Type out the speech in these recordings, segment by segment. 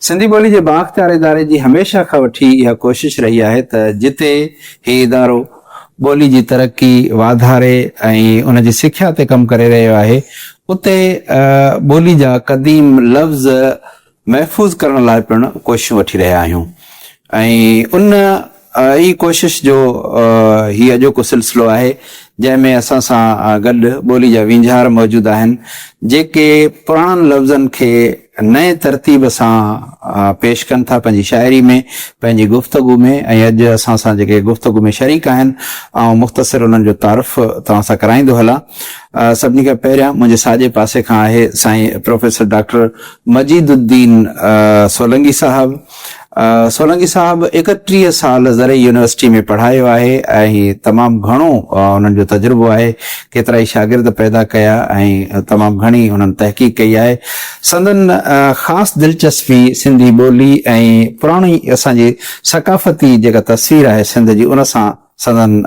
सिंधी ॿोली जे बाख़्तियार इदारे जी हमेशह खां वठी इहा कोशिश रही आहे त जिते ही इदारो ॿोली जी तरक़ी वाधारे ऐं उन जी सिख्या ते कमु करे रहियो आहे उते ॿोली जा क़दीम लफ़्ज़ महफ़ूज़ करण लाइ पिणु कोशिशूं वठी रहिया आहियूं ऐं उन ई कोशिश जो ही अॼोको सिलसिलो आहे जंहिंमें असां सां गॾु ॿोली जा वींझार मौजूदु आहिनि जेके पुराणनि लफ़्ज़नि खे नए तरतीब सां पेश कनि था पंहिंजी शाइरी में पंहिंजी गुफ़्तगू में ऐं अॼु असां सां जेके गुफ़्तगू में शरीक आहिनि ऐं मुख़्तसिर उन्हनि जो तारुफ़ तव्हां सां कराईंदो हलां। सभिनी खां पहिरियां मुंहिंजे साॼे पासे खां आहे साईं प्रोफेसर डॉक्टर मजीदुद्दीन सोलंगी साहब। सोलंगी साहब 31 साल ज़रई यूनिवर्सिटी में पढ़ायो आहे ऐं तमामु घणो उन्हनि जो तजुर्बो आहे, केतिरा ई शागिर्द पैदा कया ऐं तमामु घणी उन्हनि तहक़ीक़ कई आहे। संदन ख़ासि दिलचस्पी सिंधी ॿोली ऐं पुराणी असांजी सकाफ़ती जेका तस्वीर आहे सिंध जी उन सां संदन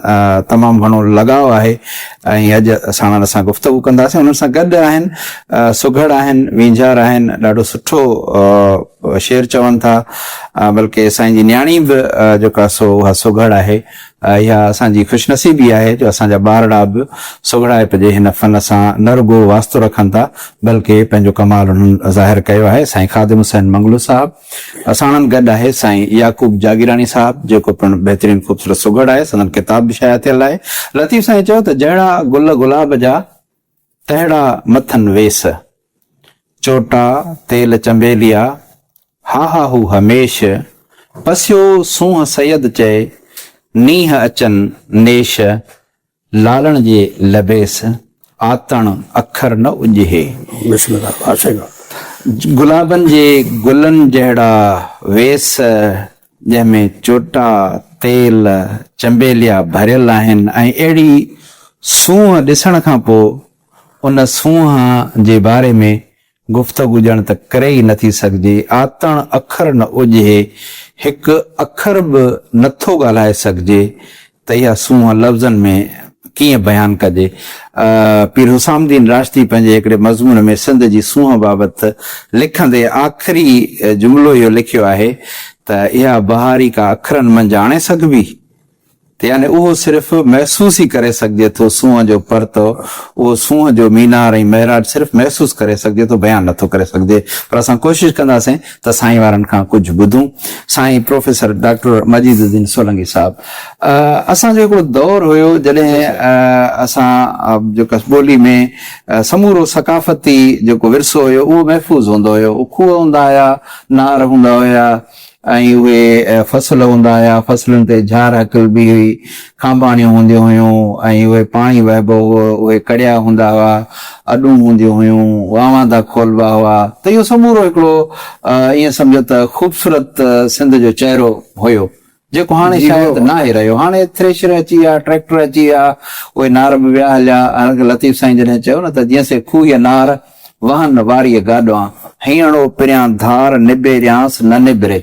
तमामु घणो लॻाव आहे ऐं अॼु असां उन्हनि सां गुफ़्तगू कंदासीं। उन्हनि सां गॾु आहिनि सुघड़ आहिनि वींझार आहिनि, ॾाढो सुठो शेर चवनि था, बल्कि असांजी जी न्याणी बि जेका सो उहा सुघड़ आहे। इहा असांजी ख़ुशनसीबी आहे जो असांजा ॿारड़ा बि सुघड़ाइप जे हिन फन सां न रुॻो वास्तो रखनि था बल्कि पंहिंजो कमाल उन्हनि ज़ाहिर कयो आहे। साईं ख़ादिम हुसैन मंगलू साहब, असां उन्हनि गॾु आहे साईं याकूब जागीरानी साहब जेको पिणु बहितरीन ख़ूबसूरत सुघड़ आहे, संदन किताब बि शाया थियल आहे। लतीफ़ साईं चयो त जहिड़ा गुल गुलाब जा तहिड़ा मथनि वेस, चोटा तेल चंबेलिया हा हा हू हमेश, पसियो सूंह सैयद चए नीह अचनि नेश, लालण जे लबेस आतण अखर न उॼे। गुलाबनि जे गुलनि जहिड़ा वेस जंहिंमें चोटा तेल चंबेलिया भरियल आहिनि ऐं अहिड़ी सूंह ॾिसण खां पोइ उन सूंह जे बारे में गुफ़्तगू ॼण त करे ई नथी सघिजे। आतण अखर न उॼे, हिकु अखर बि नथो ॻाल्हाए सघिजे त इहा सूंह लफ़्ज़नि में कीअं बयानु कजे। पीर हुसामुद्दीन राशिदी पंहिंजे हिकिड़े मज़मून में सिंध जी सूंह बाबति लिखंदे आख़िरी जुमिलो इहो लिखियो आहे त इहा बहारी का अखरनि मंझि आणे सघिबी, त यानी उहो सिर्फ़ु महसूस ई करे सघिजे थो सूंह जो परतो, उहो सूंह जो मीनार ऐं महराज सिर्फ़ु महसूस करे सघिजे थो, बयानु नथो करे सघिजे। पर असां कोशिशि कंदासीं त साईं वारनि खां कुझु ॿुधूं। साईं प्रोफेसर डॉक्टर मजीदुद्दीन सोलंगी साहब, असांजो हिकिड़ो दौर हुयो जॾहिं असां जेका ॿोली में समूरो सकाफ़ती जेको विरसो हुयो उहो महफ़ूज़ हूंदो हुयो। खूह हूंदा हुया, नार हूंदा हुया ऐं उहे फसल हूंदा हुया, फसलुनि ते झार हकिलबी हुई, खांबाणियूं हूंदियूं हुयूं ऐं उहे पाणी वहिबो हुओ, उहे कड़िया हूंदा हुआ, अॾूं हूंदियूं हुयूं, वावांदा खोलबा हुआ। त इहो समूरो हिकिड़ो ईअं सम्झो त ख़ूबसूरत सिंध जो चहिरो हुयो जेको हाणे शायदि न आहे रहियो। हाणे थ्रेशर अची विया, ट्रैक्टर अची विया, उहे नार बि विया हलिया। लतीफ़ साईं जॾहिं चयो न त जीअं से खूह नार वहन वारीअ गाॾवां, हीअणो पिरियां धार निबेरियांसि न निबरे।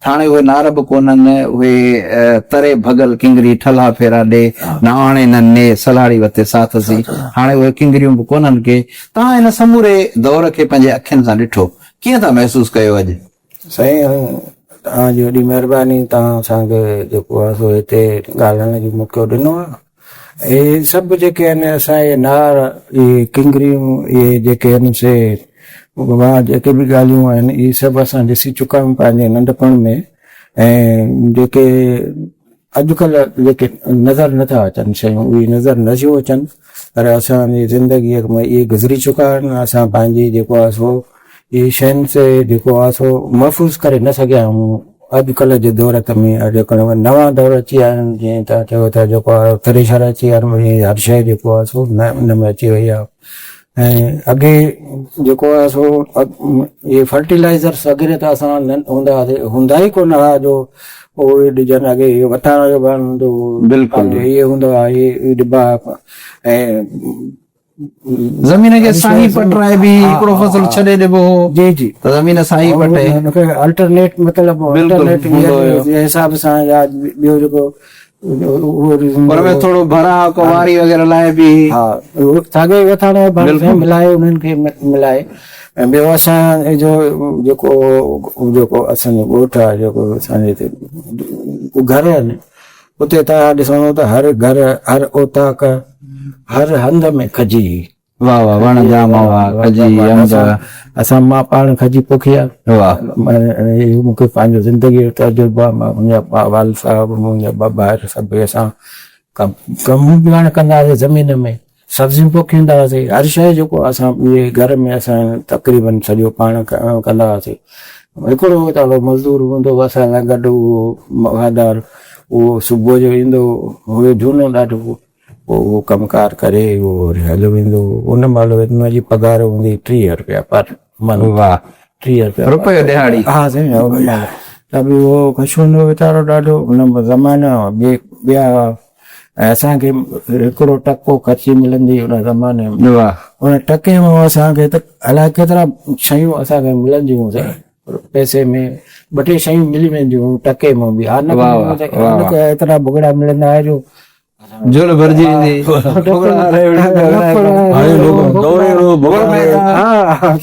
हाणे उहे नार बि कोन्हनि, उहे तरे भगल किंगरी ठला फेरा ॾे न आणे न ने सलाड़ी वते साथसी, हाणे उहे किंगरियूं बि कोन्हनि के। तव्हां हिन समूरे दौर खे पंहिंजे अखियुनि सां ॾिठो, कीअं था महसूस कयो अॼु? साईं तव्हांजी वॾी महिरबानी, तव्हां असांखे जेको आहे सो हिते ॻाल्हाइण जो मौक़ो ॾिनो आहे। इहे सभु जेके आहिनि असांजे नार, इहे किंगरियूं, इहे जेके आहिनि से जेके बि ॻाल्हियूं आहिनि इहे सभु असां ॾिसी चुका आहियूं पंहिंजे नंढपण में। ऐं जेके अॼुकल्ह जेके नज़र नथा अचनि शयूं उहे नज़र नथियूं अचनि, पर असांजी ज़िंदगीअ में इहे गुज़री चुका आहिनि। असां पंहिंजी जेको आहे सो इहे शयुनि से जेको आहे सो महफ़ूज़ करे न सघिया आहियूं अॼुकल्ह जे दौर में। अॼुकल्ह नवां दौर अची विया आहिनि, जीअं तव्हां चयो था जेको आहे थ्रेशर अची विया आहिनि, हर शइ जेको आहे सो उन में अची वई आहे। ऐं अॻे जेको आहे सो इहे फर्टिलाइज़र्स वग़ैरह त असां हूंदा ई कोन हुआ जो उहे ॾिजनि। अॻे इहो वठाण जो बण हूंदो, बिल्कुलु इहे हूंदो आहे, इहे ॾिबा। ऐं ज़मीन खे साही पटराए बि हिकिड़ो फसल छॾे ॾिबो हो। जी जी, त ज़मीन साही पटे अल्टरनेट मतिलबु अल्टरनेट जे हिसाब सां। या ॿियो जेको हुनमें थोरो भरा कुंवारी वग़ैरह लाइ बि हा साॻे वठण मिलाए उन्हनि खे मिलाए ऐं ॿियो असांजो जेको असांजो ॻोठ आहे जेको असांजे हिते घर आहिनि उते तव्हां ॾिसो त हर घर हर ओताक हर हंध में खजी वाह वाह वण जाम हुआ खजी अंब असां मां पाण खजी पोखी आहे वाह मूंखे पंहिंजो ज़िंदगी जो तजुर्बो आहे मुंहिंजा वाल साहब मुंहिंजा ॿार सभु असां कमु बि हाणे कंदा हुआसीं ज़मीन में सब्जियूं पोखींदा हुआसीं हर शइ जेको असां इहे घर में असां तक़रीबन सॼो पाण कंदा हुआसीं हिकिड़ो तालो मज़दूर हूंदो हुओ असां सां गॾु उहो वफ़ादार उहो सुबुह जो ईंदो हुयो झूनो ॾाढो पोइ उहो कमकार करे उहो वरी हलियो वेंदो उन महिल हुनजी पघार हूंदी 30 रुपया पर मन वाह 30 रुपयो दिहाड़ी हा साईं उन महिल त बि उहो ख़ुशि हूंदो वीचारो ॾाढो उन ज़माना ॿिया ऐं असांखे हिकिड़ो टको ख़र्ची मिलंदी हुन ज़माने में वाह उन टके में असांखे त अलाए केतिरा शयूं असांखे मिलंदियूं पैसे में 2-3 शयूं मिली वेंदियूं टके में बि एतिरा भुॻड़ा मिलंदा आहे जो झोल भरजी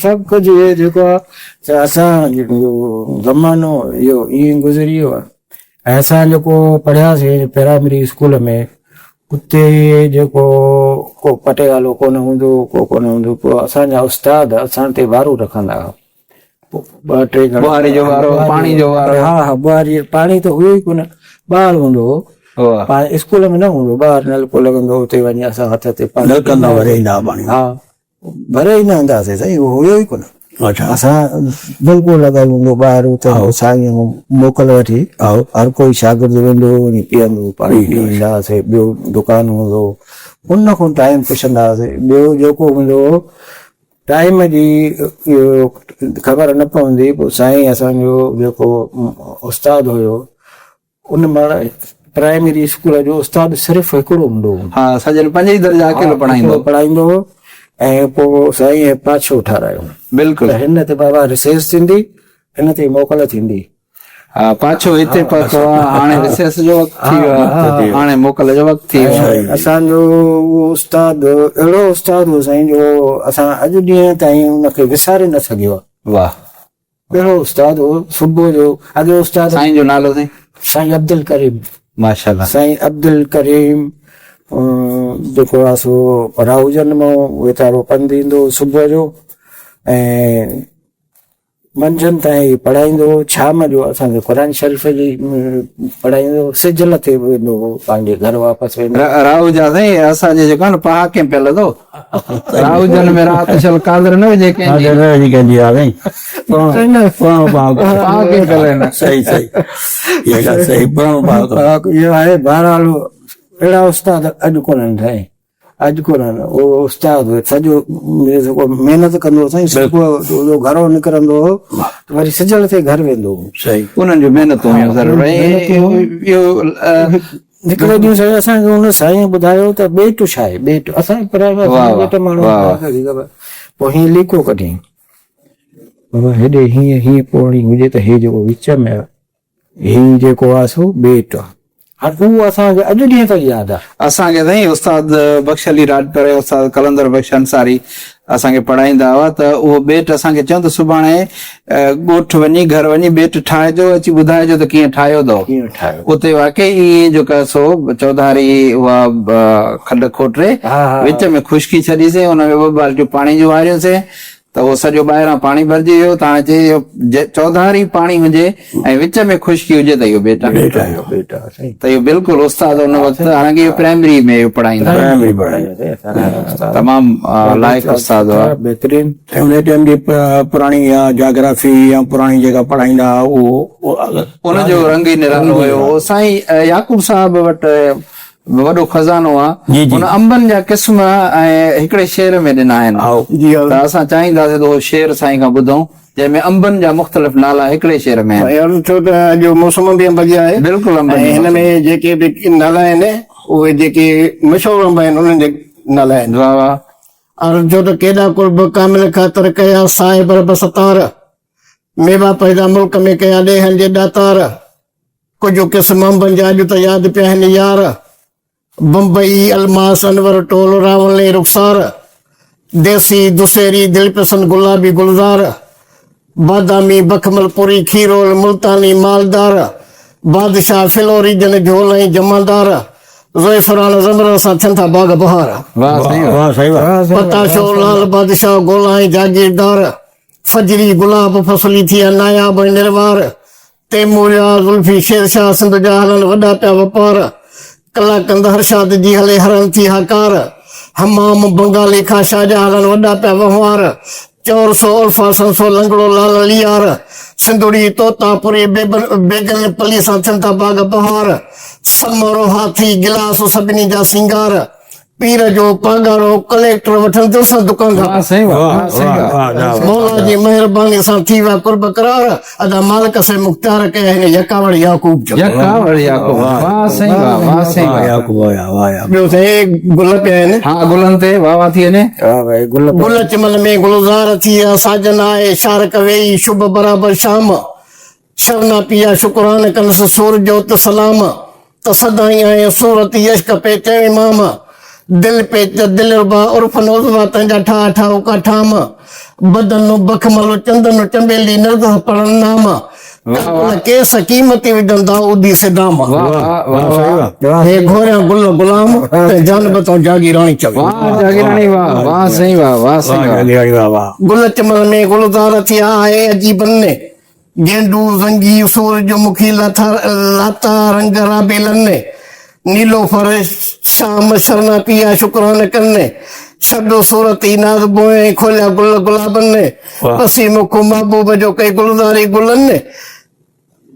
सभु कुझु इहो जेको आहे असां ज़मानो इहो ईअं गुज़री वियो आहे ऐं असां जेको पढ़ियासीं प्राइमरी स्कूल में उते जेको को पटे वालो कोन हूंदो को कोन हूंदो पोइ असांजा उस्ताद असां ते वारो रखंदा हुआ 2-3 बुहारी जो वारो पाणी जो वारो हा बुहारी पाणी त हुयो ई कोन ॿार हूंदो हो स्कूल में न हूंदो ॿार नलको लॻंदो हुते वञी असां हथ ते भरे ईंदा हुआसीं साईं उहो हुयो ई कोन असां बिल्कुलु लॻल हूंदो ॿाहिरि उते साईं मोकल वठी हर कोई शागिर्द वेंदो वञी पीअंदो पाणी पी ईंदा हुआसीं ॿियो दुकान हूंदो उन खां टाइम पुछंदा हुआसीं ॿियो जेको हूंदो टाइम जी इहो ख़बर न पवंदी पोइ साईं असांजो जेको उस्ताद हुयो उन महिल प्राइमरी स्कूल जो उस्ताद सिर्फ़ु हिकिड़ो हूंदो हा सॼे 5 दर्जा अकेलो पढ़ाईंदो ऐं पोइ साईं पाछो ठारायो बिल्कुलु हिन ते बाबा रिसेस थींदी हिन ते मोकल थींदी हा पाछो हिते हाणे रिसेस जो वक़्तु थी वियो आहे हाणे मोकल जो वक़्तु थी वियो आहे असांजो उस्ताद अहिड़ो उस्ताद हो साईं जो असां अॼु ॾींहं ताईं उनखे विसारे न सघियो आहे वाह अहिड़ो उस्ताद हो सुबुह जो अॻे उस्ताद साईं जो नालो साईं अब्दुल करीम माशाल्लाह साईं अब्दुल करीम जेको आहे सो राहुजन मां वीचारो पंधु ईंदो सुबुह जो ऐं मंझंदि ताईं पढ़ाईंदो शाम जो असांखे क़ुरान शरीफ़ जी पढ़ाईंदो सिजल ते वेंदो पंहिंजे घर वापसि वेंदो राहुजा साईं असांजे जेको आहे न पहाके पियल थो राहुजन में राति छल कादर न विझे कंहिंजी आहे इहो आहे बहरहाल अहिड़ा उस्ताद अॼु कोन्हनि साईं अॼु कोन्हनि उहो उस्ताद सॼो महिनत कंदो साईं सुबुह घरो निकिरंदो वरी सिजल ते घर वेंदो सही उन्हनि जो महिनतूं हिकिड़े ॾींहुं साईं असांखे हुन साईं ॿुधायो त ॿेट छा आहे ॿेट असांजे माण्हू पोइ हीअं लिको कढी बाबा हेॾे हीअं पोड़ी हुजे त हे जेको विच में हीअ जेको आहे सो ॿेट आहे उहो असांखे अॼु ॾींहं ताईं यादि आहे असांखे साईं उस्ताद बख्श अली राजपुरे उस्ताद कलंदर बख्श अंसारी असांखे पढ़ाईंदा हुआ त उहो ॿेट असांखे चवनि त सुभाणे ॻोठ वञी घर वञी ॿेट ठाहिजो अची ॿुधाइजो त कीअं ठाहियो अथव उते वाकई ईअं जेका सो चौधारी उहा खॾ खोटे विच में खुशकी छॾीसीं हुनमें 2 बाल्टियूं पाणी जूं वारियूंसीं त उहो सॼो ॿाहिरां पाणी भरिजी वियो त हाणे चौधारी पाणी हुजे ऐं विच में खुशकी हुजे त इहो ॿेट त इहो बिल्कुलु उस्ताद हुन वक़्तु हालांकि इहो प्राइमरी में पढ़ाईंदा तमामु लाइक़ु उस्ताद हुआ बहितरीन हुन टाइम जी पुराणी जोग्राफी या पुराणी जेका पढ़ाईंदा उहो उनजो रंग ई निरालो हुयो साईं याकूब साहब वटि वॾो खज़ानो आहे हुन अंबनि जा क़िस्म ऐं हिकिड़े शेर में ॾिना आहिनि त असां चाहींदासीं त उहो शेर साईं खां ॿुधूं जंहिंमें अंबनि जा मुख़्तलिफ़ नाला हिकिड़े शेर में छो त अॼु मौसम बि अंब जा आहे बिल्कुलु हिन में जेके बि नाला आहिनि उहे जेके मशहूरु अंब आहिनि उन्हनि जे नाला आहिनि वाह वाह जो त केॾा कुर्ब कामिल ख़ातिर कया साहिब रब सतार मेवा पैदा मुल्क में कया ॾेहनि जे ॾातार कुझु क़िस्म पंजा जो त यादि पिया आहिनि यार बम्बई अलमास अनवर टोल रावले रुखसार देसी दुसेरी दिलपसंद गुलाबी गुलजार बादामी बखमलपुरी खीरोल मुल्तानी मालदार बादशाह फिलोरीजन झोल जमादार ज़ैफ़रान ज़मर सां थियनि था बाग बहार वाह सही वाह सही बात पताशो लाल बादशाह गोला जागीरदार फजरी गुलाब फसली थी नायाब निर्वार तैमूरिया ज़ुल्फी शेरशाह सिंध जा हलन वॾा पिया वापार कलाकंद हर्षाद जी हले हरण थी हकार हमाम बंगाली खां शाहजहां वॾा पिया वहिंवार 400 उल्फा संसो लंगड़ो लाल लियार सिंधुड़ी तोतापुरी बेगन पली सां थियनि था बाग बहार समरो हाथी गिलास सभिनी जा सिंगार पीर जो पगारो कलेक्टर वठनि दिलि दुकान खां वाह सही वाह सही वाह मौला जी महिरबानी सां थी विया कुर्ब करार अदा मालिक से मुख्तार कया हिन यकावड़ याकूब जो यकावड़ याकूब वाह सही वाह सही वाह याकूब वाह ॿियो साईं गुल पिया आहिनि हाँ गुलनि ते वाह वाह थी वञे वाह भाई गुल गुल चिमन में गुलज़ार थी विया साजन आहे शारक वेई शुभ बराबर शाम शवना पिया शुक्रान कनस सूर जो त सलाम तसदाई आहे सूरत यश्क पे चवे इमाम दिल पे दिल रुबा उर्फ नोज़वा तंजा ठा ठाओ का ठाम बदन बखमलो चंदन चंबेली नर्द पढ़न नाम केस कीमती विदन दाऊदी से दाम वाह वाह वाह हे घोरिया गुल गुलाम ते जानब तो जागी रानी चवे वाह जागीरानी वाह वाह सही वाह सही वाह गुल चमन में गुलजार थिया आहे अजीबन ने गेंडू रंगी सूरज मुखी लाता रंग राबेलन ने नीलो फर शाम शरना पिया शुक्रान करने शब्दो सूरत इनाद बोए खोलिया गुल गुलाबन ने पसी मुखो महबूब जो कई गुलदारी गुलन ने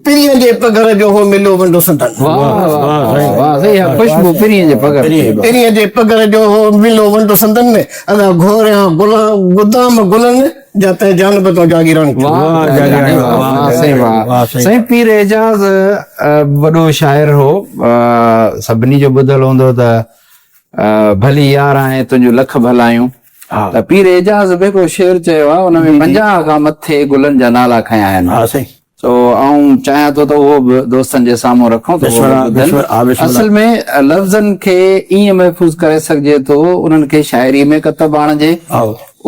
पिरियन जे पगर जो हो मिलो वंडो संतन वाह वाह वाह सही है खुशबू पिरियन जे पगर पिरियन जे पगर जो हो मिलो वंडो संतन ने अदा घोरिया गुला गुदाम गुलन जाते जानब तो जागीरानी वाह जागीरानी वाह सही वाह सही पीर एजाज वॾो शाइर हो सभिनी जो ॿुधल हूंदो त भली यार आहे तुंहिंजो लख भलायूं त पीर एजाज बि हिकिड़ो शेर चयो आहे उन में 50 खां मथे गुलनि जा नाला खयां आहिनि तो आऊं चाहियां थो त उहो बि दोस्तनि जे साम्हूं रखूं त असल में लफ़्ज़नि खे ईअं महफ़ूज़ करे सघिजे थो उन्हनि खे शाइरी में कतब आणिजे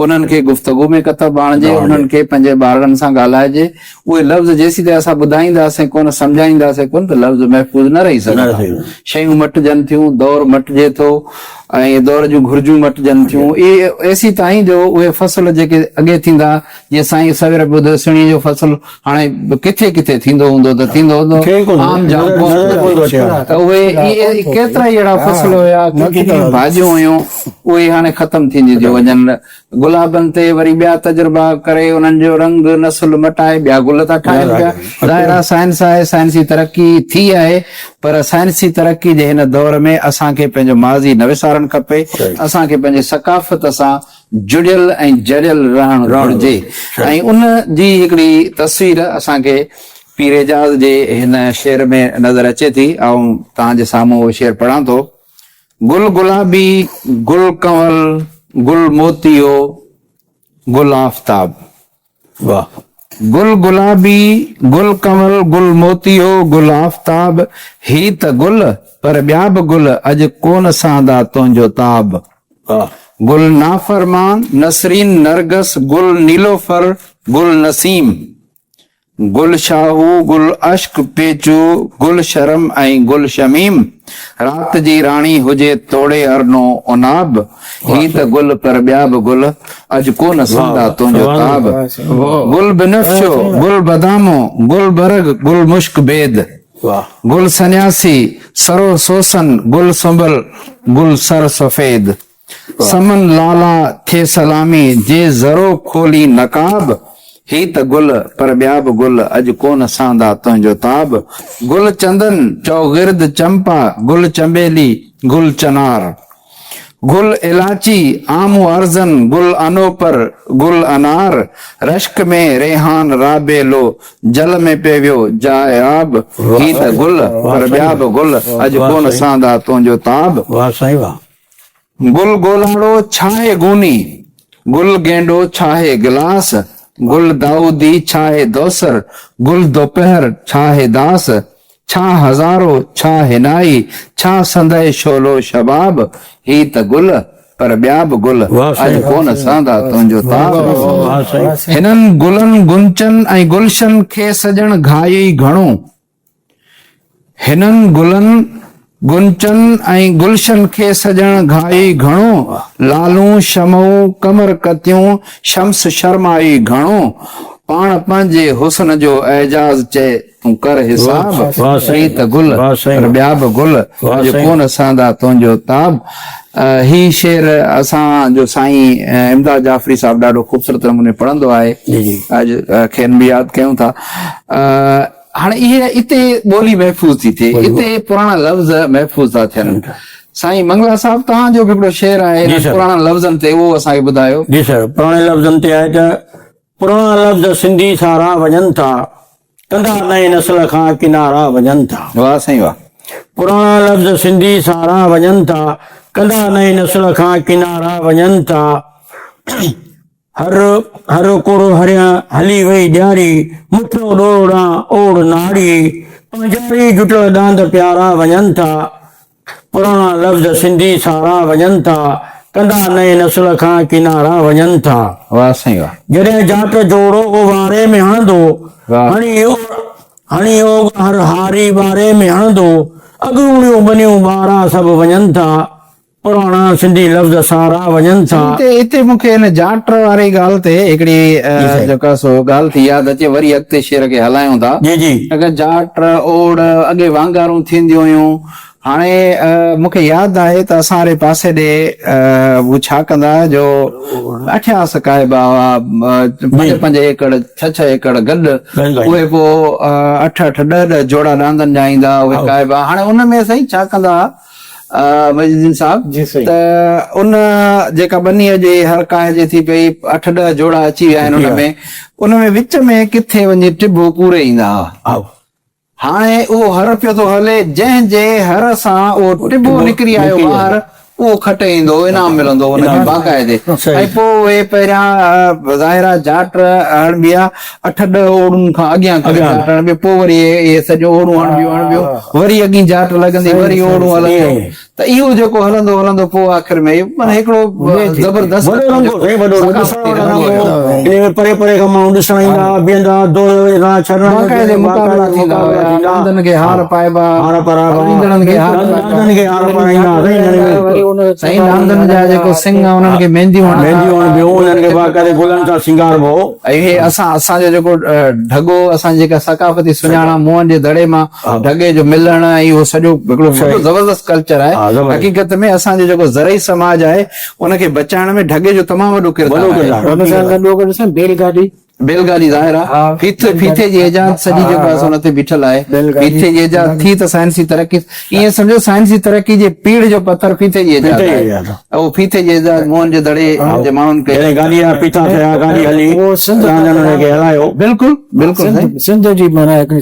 उन्हनि खे गुफ़्तगू में कतब आणिजे उन्हनि खे पंहिंजे ॿारनि सां ॻाल्हाइजे उहे लफ़्ज़ जेसीं ताईं असां ॿुधाईंदासीं कोन सम्झाईंदासीं कोन त लफ़्ज़ महफ़ूज़ न रही सघंदा शयूं मटिजनि थियूं दौर मटिजे थो ऐं दौर जूं घुर्जूं मटिजनि थियूं इहे एसी ताईं जो उहे फसल जेके अॻे थींदा जीअं साईं सवेर ॿुध सुणी जो फसल हाणे किथे किथे थींदो हूंदो त थींदो हूंदो आम त उहे केतिरा ई अहिड़ा फसल हुया केतिरियूं भाॼियूं हुयूं उहे हाणे ख़तम थींदियूं थियूं वञनि गुलाबनि ते वरी ॿिया तजुर्बा करे उन्हनि जो रंग नस्ल मटाए ॿिया गुल था ठाहिनि पिया ज़ाहिर आहे साइंस आहे साइंसी तरक़ी थी आहे पर साइंसी तरक़ी जे हिन दौर में असांखे पंहिंजो माज़ी न विसारणु खपे असांखे पंहिंजे सकाफ़त सां जुड़ियल ऐं जड़ियल रहणु घुरिजे ऐं उन जी हिकिड़ी तस्वीर असांखे पीर एजाज जे हिन शेर में नज़र अचे थी ऐं तव्हांजे साम्हूं उहो शेर पढ़ां थो गुल गुलाबी गुल कंवल गुल मोतियो गुल आफ़ताब वाह गुल गुलाबी गुल कंवल गुल मोतियो गुल आफ़ताब ही त गुल पर ॿिया बि गुल अॼु कोन सांदा तुंहिंजो ताब गुल नाफरमान नसरीन नरगस गुल नीलोफर गुल नसीम गुल शाहू गुल अश्क पेचू गुल शर्म ऐं गुल शमीम रात जी राणी हुजे तोड़े अरनो उनाब ही त गुल पर ॿिया बि गुल अॼु कोन संदा तुंहिंजो ताब गुल बिनफ्शो गुल बदामो गुल बरग गुल मुश्क बेद गुल सन्यासी सरो सोसन गुल सुंबल गुल सर सफेद समन लाला थे सलामी जे ज़रो खोली नकाब ही त गुल पर ॿिया बि गुल अॼु कोन सांदा तुंहिंजो ताब गुल चंदन चौगिर्द चंपा गुल चंबेली गुल चनार गुल इलाची आमू अर्जन गुल अनोपर गुल अनार रश्क में रेहान राबेलो जल में पेवियो जाए आब ही त गुल पर ॿिया बि गुल अॼु कोन सांदा तुंहिंजो ताब गुल गोलाड़ो छाहे गूनी गुल गेंडो छाहे गिलास गुल दाऊदी छाहे दोसर गुल दोपहर छाहे दास छा हज़ारो छा हिनाई छा संदहि शोलो शबाब ही त गुल पर ॿिया बि गुल अॼु कोन सांदा तुंहिंजो ताब हिननि गुलनि गुंचनि ऐं गुलशन खे सजण घाई घणो हिननि गुलनि गुंचन ऐं गुलशन खे सजण घाई घणो लालूं शमूं कमर कतियूं शम्स शर्माई घणो पाण पंहिंजे हुस्न जो एजाज़ चए तूं कर हिसाब ही त गुल पर ॿिया बि गुल अॼु कोन सांदा तुंहिंजो ताब ही शेर असां जो साईं इमदाद जाफ़री साहब ॾाढो ख़ूबसूरत नमूने पढ़ंदो आहे अॼु खेनि बि यादि कयूं था हाणे इहे इते ॿोली महफ़ूज़ थी थिए इते पुराणा लफ़्ज़ महफ़ूज़ था थियनि साईं मंगला साहब तव्हांजो बि हिकिड़ो शेर आहे पुराणा लफ़्ज़नि ते उहो असांखे ॿुधायो जी सर पुराणे लफ़्ज़नि ते आहे त पुराणा लफ़्ज़ सिंधी सारा वञनि था कंदा नए नस्ल खां किनारा वञनि था वाह साईं वाह पुराणा लफ़्ज़ सिंधी सारा वञनि था कंदा नए नस्ल खां किनारा वञनि था हर कोड़ो हरिया हली वई ॾियारी मुठो ॾोड़ा ओड़ नाड़ी पंजारी जुटल डांद प्यारा वञनि था पुराणा लफ़्ज़ सिंधी सारा वञनि था कंदा नए नस्ल खां किनारा वञनि था वाह साईं वाह जॾहिं जाट जोड़ो वारे में हणंदो हणी हर हारी वारे में हणंदो अॻूणियूं बनियूं ॿारा सभु वञनि था पुराणा सिंधी लफ़्ज़ सारा वञनि था इते मूंखे हिन जाट वारी ॻाल्हि ते हिकिड़ी जेका सो ॻाल्हि थी यादि अचे वरी अॻिते शेर खे हलायूं था जी जी अगरि जाट ओड़ अॻे वांगारूं थींदियूं हुयूं हाणे मूंखे यादि आहे त असां वारे पासे ॾे हू छा कंदा जो अठियास काइबा पंज एकड़ छह एकड़ गॾु उहे पोइ 8-8 ॾह जोड़ा रांदनि जा ईंदा उहे काइबा हाणे उन में साईं छा कंदा मजीदुद्दीन साहब त उन जेका बनीअ जे हर काए जे थी पई 8-10 जोड़ा अची विया आहिनि उन में विच में किथे वञी टिबो पूरे ईंदा हुआ हाणे उहो हर पियो थो हले जंहिंजे हर सां उहो टिबो निकिरी आयो ॿाहिरि उहो खटे ईंदो इनाम मिलंदो हुनखे बाक़ाइदे ऐं पोइ उहे पहिरियां ज़ाहिरा जाट हणबिया 8-10 ओड़ुनि खां अॻियां करे पोइ वरी इहे सॼो ओड़ूं हणबियूं वरी अॻी जाट लॻंदी वरी ओड़ूं हलंदियूं त इहो जेको हलंदो हलंदो पोइ आख़िर में हिकिड़ो जबरदस्त परे परे खां माण्हू ॾिसण ईंदा बीहंदा बाक़ाइदे मुक़ाबला थींदा हुया रांदनि खे हार पाइबा रांदनि खे हार पाईंदा साईं रांदनि जा जेको सिंग उन्हनि खे मेहंदियूं उन्हनि खे बाक़ाइदे गुलनि सां सिंगारबो ऐं हे असांजो जेको ढगो असांजी जेका सकाफ़ती सुञाणा मुंहं जे दड़े मां ढगे जो मिलण इहो सॼो हिकिड़ो ज़बरदस्त कल्चर आहे हक़ीक़त में असांजो जेको ज़रई समाज आहे उनखे बचाइण में ढगे जो तमामु वॾो किरदारु बेलगाॾी बेलगाॾी ज़ाहिर आहे फीथे जी इजाद सॼी जेको आहे हुन ते बीठल आहे फीथे जी इजाद थी त साइंसी तरक़ी ईअं सम्झो साइंसी तरक़ी जे पीढ़ जो पत्थर फीथे जी इजाद आहे उहो फीथे जी इजाद मोहन जे दड़े जे माण्हुनि खे बिल्कुलु बिल्कुलु सिंध जी माना हिकिड़ी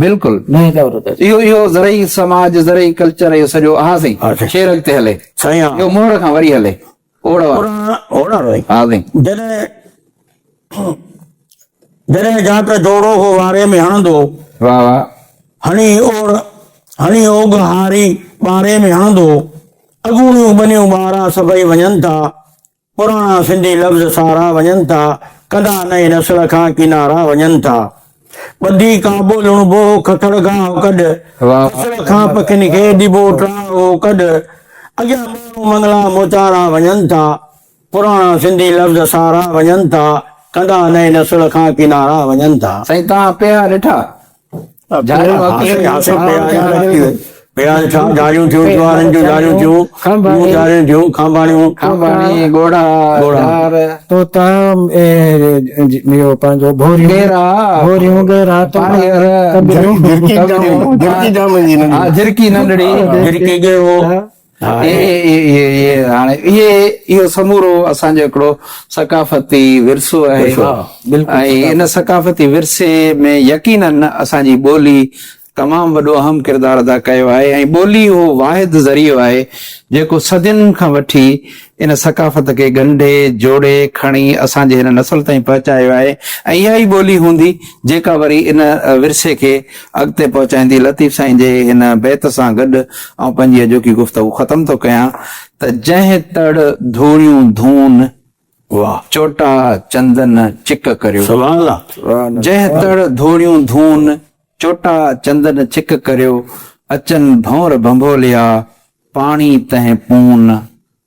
बिल्कुलु इहो ज़रई समाज ज़रई कल्चर इहो सॼो हा साईं शेर अॻिते हले इहो मोड़ खां वरी हले जॾहिं जाट जोड़ो हो वारे में हणंदो वाह वाह हणी ओग हारी ॿारे में हणंदो अॻूणियूं बनियूं ॿारा सभई वञनि था पुराणा सिंधी लफ़्ज़ सारा वञनि था कंदा नए नस्ल खां किनारा वञनि था ॿधी काबो लुणबो खखड़ गांव कढ खां पखियुनि खे ॾिबो ट्राओ कढ अॻियां माण्हू मंगला मोचारा वञनि था पुराणा सिंधी लफ़्ज़ सारा वञनि था कंदा नए नस्ल खां किनारा वञनि था साईं तव्हां पिया ॾिठा जारियूं थियूं ज्वारनि जूं जारियूं थियूं खांबाणियूं घोड़ा तोता पंहिंजो झिरकी नंढड़ी हाणे इहो समूरो असांजो हिकिड़ो सकाफ़ती विरसो आहे ऐं इन सकाफ़ती विरसे में यकीनन असांजी ॿोली तमामु वॾो अहम किरदारु अदा कयो आहे ऐं ॿोली उहो वाहिद ज़रियो आहे जेको सदियुनि खां वठी इन सकाफ़त खे ॻंढे जोड़े खणी असांजे हिन नस्ल ताईं पहुचायो आहे ऐं इहा ई ॿोली हूंदी जेका वरी इन विरसे खे अॻिते पहुचाईंदी। लतीफ़ साईं जे हिन बैत सां गॾु ऐं पंहिंजी अॼोकी गुफ़्तगू ख़तम थो कयां त जंहिं तड़ धूड़ियूं धून वाह चोटा चंदन चिक करियो। सुभाणे अल्लाह। जंहिं तड़ धूड़ियूं धून चोटा चंदन चिक करियो अचन भंवर भंभोलिया पाणी तंहिं पून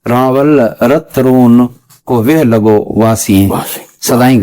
रावल रत रून को वेह लॻो वासी सदाई।